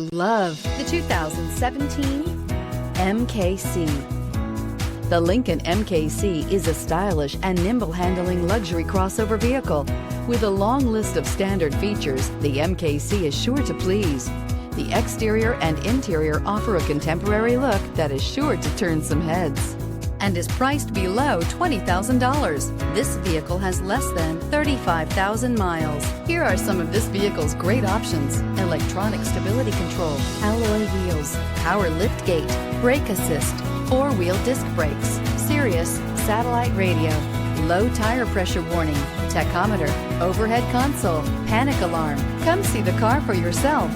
Love the 2017 MKC. The Lincoln MKC is a stylish and nimble-handling luxury crossover vehicle. With a long list of standard features, the MKC is sure to please. The exterior and interior offer a contemporary look that is sure to turn some heads and is priced below $20,000. This vehicle has less than 35,000 miles. Here are some of this vehicle's great options: electronic stability control, alloy wheels, power liftgate, brake assist, four-wheel disc brakes, Sirius satellite radio, low tire pressure warning, tachometer, overhead console, panic alarm. Come see the car for yourself.